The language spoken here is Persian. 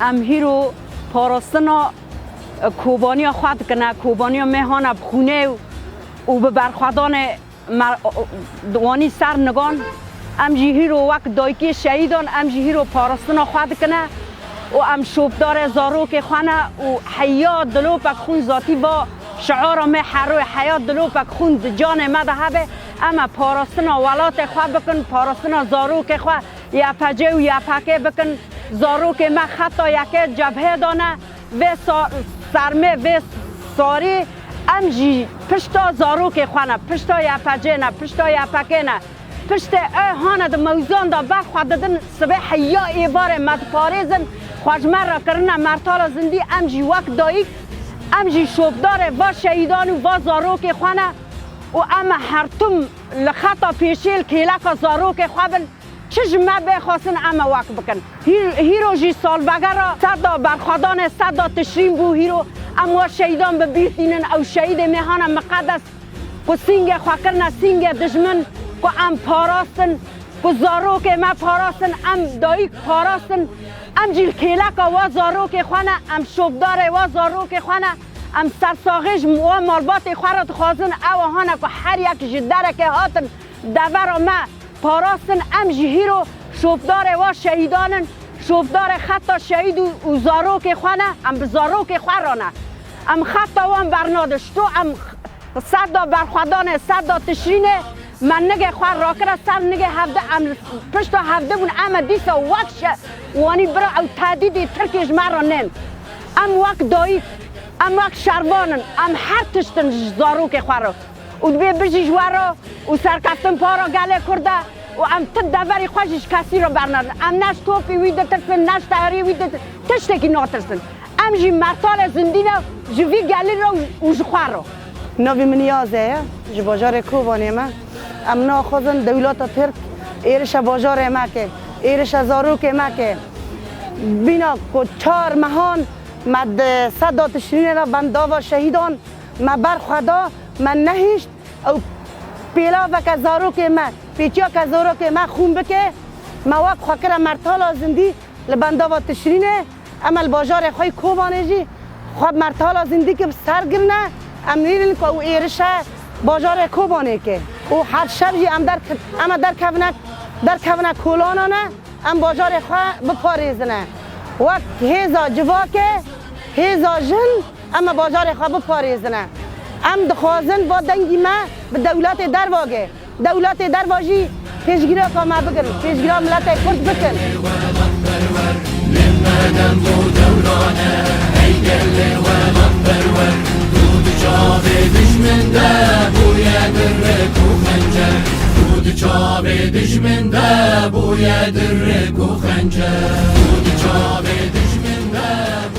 ام هیرو پاراستنا کوبانی خود کنه کوبانی مهان بخونه و به برخوادان دوانی سر نگان ام جی هیرو وقت دایکی شهیدان ام جی هیرو پاراستنا خود کنه و ام شوبدار زاروک خانه و حیات دلو پک خون ذاتی با شعار می حروی حیات دلو پک خون جان مذهبه اما پاراستنا ولات خواه بکن پاراستنا زاروک خواه یا پجه و یا پکه بکن زاروک ما خطا یکی جبهه دانه و سرمه و ساری ام جی پشتا زاروک خوانه پشتا یا پجه نه پشتا یا پکه نه پشت هاند موزان دا بخواد دادن صبح یا ایوار مد پارزن خواجمر را کرنه مرتال زندی ام جی وقت دایک ام جی شوبدار و شهیدان و زاروک خوانه و ام هرتم لخطا پیشیل کیلک زاروک خوابن چش ما بخواستن اما وقت بکن هیرو جی سال بگرا صدا برخوادان صدا تشریم بو هیرو اما شهیدان ببیتینن او شهید مهان مقدس کو سینگ خواکرن سینگ دشمن کو ام پاراستن کو زاروک ما پاراستن ام دایک پاراستن ام جیل کیلک و زاروک خوانه ام شوبدار و زاروک خوانه ام سرساغش و مالبات خوارت خوازن او هانه که هر یک جدره که هاتن دور ما پاراستن ام جهیرو شوبدار و شهیدانن شوبدار خطا شهید و زاروک خوانه ام بزاروک خوارانه ام خطا و ام برنادشتو ام صدا برخوادان صدا تشرینه من نگه خواه را کرده سر نگه هفته ام پشتا هفته بون ام دیسا وقت وانی برا او تهدیدی ترکیش مرانن ام وقت دایی ام وقت شروانن ام هر تشتن زاروک خواه را و دبی برجیش ورا و سرکفتن پارا گله کرده و ام تد دوری خوشش کسی را برنارن ام نش توپی ویده ترسن نش تهری ویده تشتکی ناترسن ام جی مرتال زندینه جوی گلی را و جخواه را نوی منیازه جی باجار کوبانی ما ام ناخوزن دولت ترک ایرش باجار ما که ایرش زاروک ما که بینا کو 4 مهان مد صدا تشرین را بندا و شهیدان ما برخدا من نهیشت او پیلا و که زاروک ما پیچیا که زاروک ما خون بکه ما وقت خاکر مرتالا زندی لبندا و تشرینه اما باجار خوی کوبانی جی خواب مرتالا زندی که سرگرنه ام نیرین که او ایرش باجار کوبانی که او هر شب جی ام در کونک کولانانه ام باجار خواه بپاریزنه وقت هیزا جواکه هیزا جن اما باجار خواه بپاریزنه ام دخوازن با دنگی ما به دولت درواگه دولت درواجی پیشگیره که ما بگرن پیشگیره ملت کرد بکن چابه دشمن ده بوی درک و خنجر چابه دشمن ده